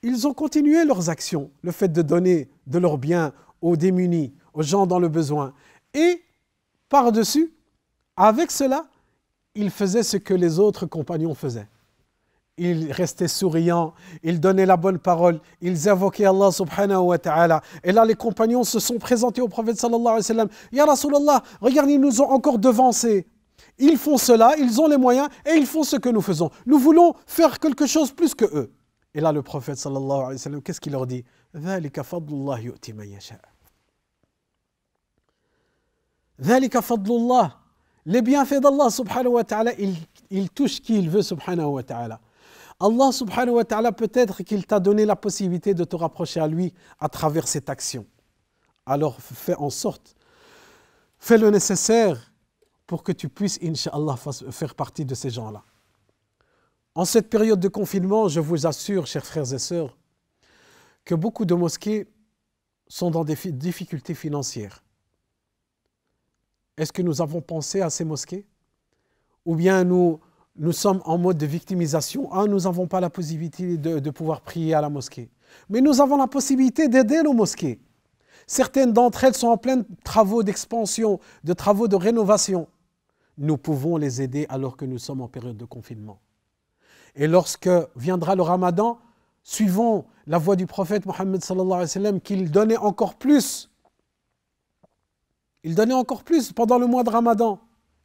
Ils ont continué leurs actions, le fait de donner de leurs biens aux démunis, aux gens dans le besoin. Et par-dessus, avec cela, ils faisaient ce que les autres compagnons faisaient. Ils restaient souriants, ils donnaient la bonne parole, ils invoquaient Allah subhanahu wa ta'ala. Et là, les compagnons se sont présentés au prophète sallallahu alayhi wa sallam. Ya Rasulallah, regarde, ils nous ont encore devancés. Ils font cela, ils ont les moyens et ils font ce que nous faisons. Nous voulons faire quelque chose plus que eux. Et là, le prophète sallallahu alayhi wa sallam, qu'est-ce qu'il leur dit? ذَلِكَ فَضْلُ اللَّهِ يُؤْتِي مَن يَشَاءُ. ذَلِكَ فَضْلُ اللَّهِ. Les bienfaits d'Allah subhanahu wa ta'ala, il touche qui il veut subhanahu wa ta'ala. Allah subhanahu wa ta'ala, peut-être qu'il t'a donné la possibilité de te rapprocher à lui à travers cette action. Alors fais en sorte, fais le nécessaire pour que tu puisses, incha'Allah, faire partie de ces gens-là. En cette période de confinement, je vous assure, chers frères et sœurs, que beaucoup de mosquées sont dans des difficultés financières. Est-ce que nous avons pensé à ces mosquées? Ou bien nous sommes en mode de victimisation. Nous n'avons pas la possibilité de pouvoir prier à la mosquée. Mais nous avons la possibilité d'aider nos mosquées. Certaines d'entre elles sont en plein travaux d'expansion, de travaux de rénovation. nous pouvons les aider alors que nous sommes en période de confinement. Et lorsque viendra le Ramadan, suivons la voie du prophète Mohammed sallallahu alayhi wa sallam qu'il donnait encore plus. Il donnait encore plus pendant le mois de Ramadan.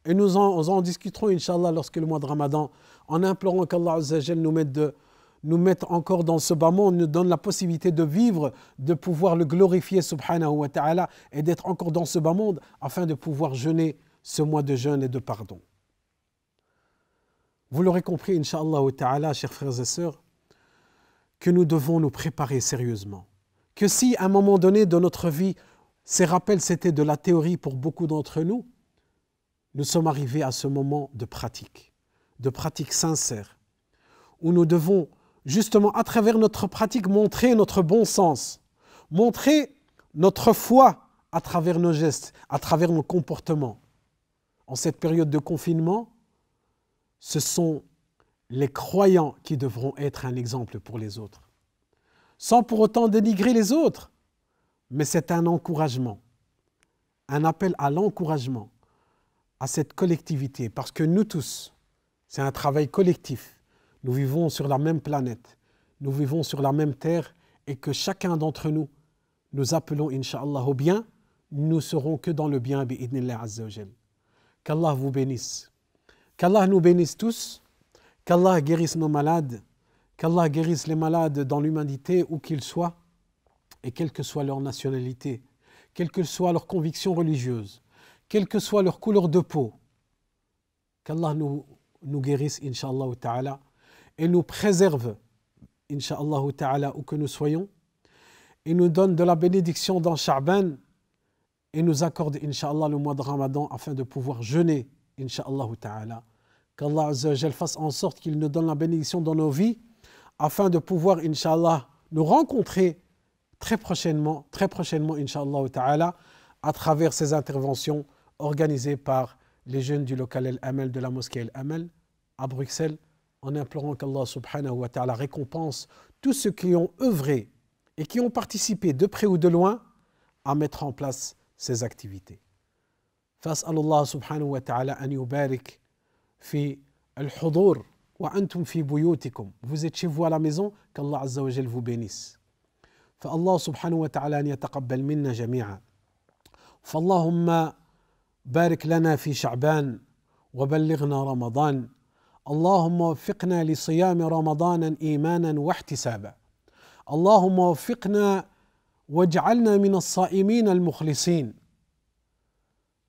Et nous en discuterons, Inch'Allah, lorsque le mois de Ramadan, en implorant qu'Allah Azza wa Jal nous mette encore dans ce bas monde, nous donne la possibilité de vivre, de pouvoir le glorifier, subhanahu wa ta'ala, et d'être encore dans ce bas monde, afin de pouvoir jeûner ce mois de jeûne et de pardon. Vous l'aurez compris, Inch'Allah ta'ala, chers frères et sœurs, que nous devons nous préparer sérieusement. Que si, à un moment donné de notre vie, ces rappels, c'était de la théorie pour beaucoup d'entre nous, nous sommes arrivés à ce moment de pratique sincère, où nous devons justement, à travers notre pratique, montrer notre bon sens, montrer notre foi à travers nos gestes, à travers nos comportements. En cette période de confinement, ce sont les croyants qui devront être un exemple pour les autres. Sans pour autant dénigrer les autres, mais c'est un encouragement, un appel à l'encouragement, à cette collectivité, parce que nous tous, c'est un travail collectif. Nous vivons sur la même planète, nous vivons sur la même terre, et que chacun d'entre nous, nous appelons, Inch'Allah, au bien, nous ne serons que dans le bien, bi'idnillah azza wa jal. Qu'Allah vous bénisse. Qu'Allah nous bénisse tous, qu'Allah guérisse nos malades, qu'Allah guérisse les malades dans l'humanité, où qu'ils soient, et quelle que soit leur nationalité, quelle que soit leur conviction religieuse, quelle que soit leur couleur de peau, qu'Allah nous guérisse, Inch'Allah ta'ala, et nous préserve, Inch'Allah ta'ala, où que nous soyons, et nous donne de la bénédiction dans Sha'ban, et nous accorde, Inch'Allah, le mois de Ramadan, afin de pouvoir jeûner, Inch'Allah ta'ala. Qu'Allah Azza wa Jal fasse en sorte qu'il nous donne la bénédiction dans nos vies, afin de pouvoir, Inch'Allah, nous rencontrer très prochainement, Inch'Allah ta'ala, à travers ces interventions organisées par les jeunes du local El-Amal de la mosquée El-Amal à Bruxelles, en implorant qu'Allah subhanahu wa ta'ala récompense tous ceux qui ont œuvré et qui ont participé de près ou de loin à mettre en place ces activités. Fas'alullah subhanahu wa ta'ala an yubarik fi al-hudur wa antum fi buyutikum. Vous êtes chez vous à la maison, qu'Allah Azza wa Jal vous bénisse. فالله سبحانه وتعالى أن يتقبل منا جميعا. فاللهم بارك لنا في شعبان وبلغنا رمضان. اللهم وفقنا لصيام رمضان إيمانا واحتسابا. اللهم وفقنا واجعلنا من الصائمين المخلصين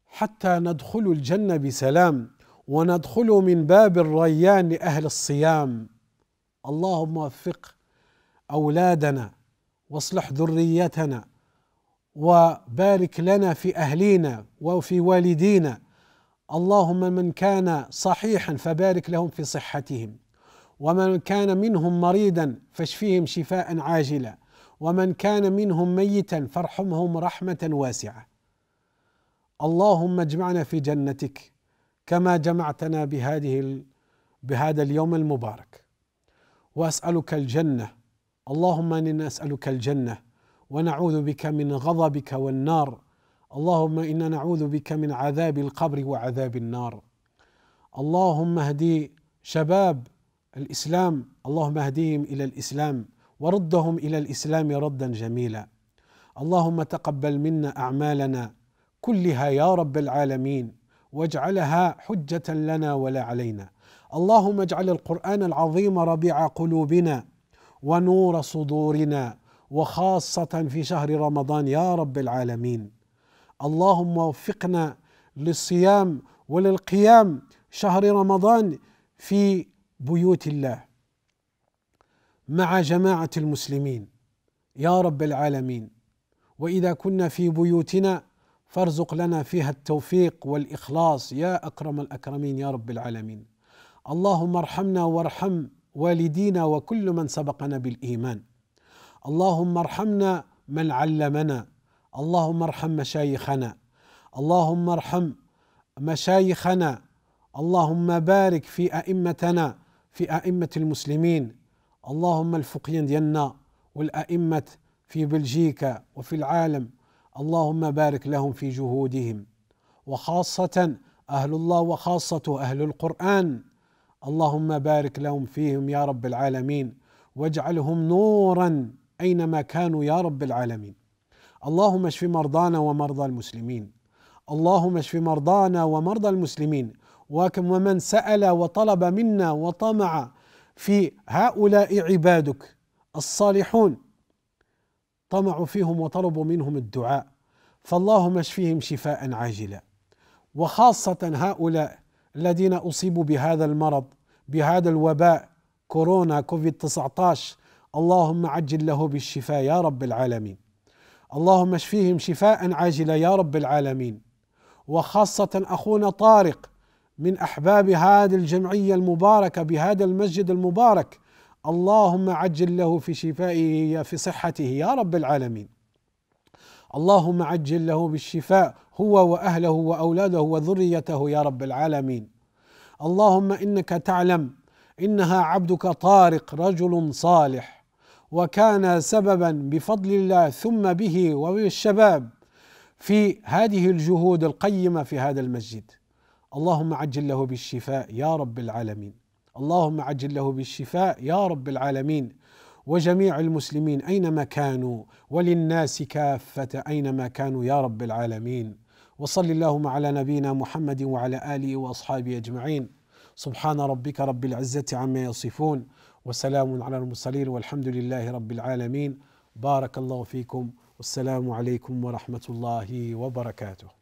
حتى ندخل الجنة بسلام وندخل من باب الريان لأهل الصيام. اللهم وفق أولادنا واصلح ذريتنا وبارك لنا في أهلينا وفي والدينا. اللهم من كان صحيحا فبارك لهم في صحتهم، ومن كان منهم مريضا فاشفيهم شفاء عاجلا، ومن كان منهم ميتا فارحمهم رحمة واسعة. اللهم اجمعنا في جنتك كما جمعتنا بهذا اليوم المبارك، وأسألك الجنة. اللهم إنا نسألك الجنة ونعوذ بك من غضبك والنار. اللهم إنا نعوذ بك من عذاب القبر وعذاب النار. اللهم اهدي شباب الإسلام، اللهم اهديهم إلى الإسلام وردهم إلى الإسلام ردا جميلا. اللهم تقبل منا أعمالنا كلها يا رب العالمين، واجعلها حجة لنا ولا علينا. اللهم اجعل القرآن العظيم ربيع قلوبنا ونور صدورنا، وخاصة في شهر رمضان يا رب العالمين. اللهم وفقنا للصيام وللقيام شهر رمضان في بيوت الله مع جماعة المسلمين يا رب العالمين. وإذا كنا في بيوتنا فارزق لنا فيها التوفيق والإخلاص يا أكرم الأكرمين يا رب العالمين. اللهم ارحمنا وارحم والدينا وكل من سبقنا بالإيمان. اللهم ارحمنا من علمنا. اللهم ارحم مشايخنا. اللهم ارحم مشايخنا. اللهم بارك في أئمتنا، في أئمة المسلمين. اللهم الفقيه ديالنا والأئمة في بلجيكا وفي العالم، اللهم بارك لهم في جهودهم، وخاصة أهل الله وخاصته أهل القرآن، اللهم بارك لهم فيهم يا رب العالمين، واجعلهم نورا أينما كانوا يا رب العالمين. اللهم اشف مرضانا ومرضى المسلمين، اللهم اشف مرضانا ومرضى المسلمين، ومن سأل وطلب منا وطمع في هؤلاء عبادك الصالحون، طمعوا فيهم وطلبوا منهم الدعاء، فاللهم اشفيهم شفاء عاجلا. وخاصة هؤلاء الذين أصيبوا بهذا المرض، بهذا الوباء كورونا كوفيد 19، اللهم عجل له بالشفاء يا رب العالمين. اللهم اشفيهم شفاء عاجلا يا رب العالمين. وخاصة أخونا طارق من أحباب هذه الجمعية المباركة بهذا المسجد المبارك، اللهم عجل له في شفائه في صحته يا رب العالمين. اللهم عجل له بالشفاء هو وأهله وأولاده وذريته يا رب العالمين. اللهم إنك تعلم إنها عبدك طارق رجل صالح، وكان سببا بفضل الله ثم به وبالشباب في هذه الجهود القيمة في هذا المسجد. اللهم عجل له بالشفاء يا رب العالمين. اللهم عجل له بالشفاء يا رب العالمين، وجميع المسلمين أينما كانوا، وللناس كافة أينما كانوا يا رب العالمين. وصل اللهم على نبينا محمد وعلى آله وأصحابه أجمعين. سبحان ربك رب العزة عما يصفون، وسلام على المرسلين، والحمد لله رب العالمين. بارك الله فيكم، والسلام عليكم ورحمة الله وبركاته.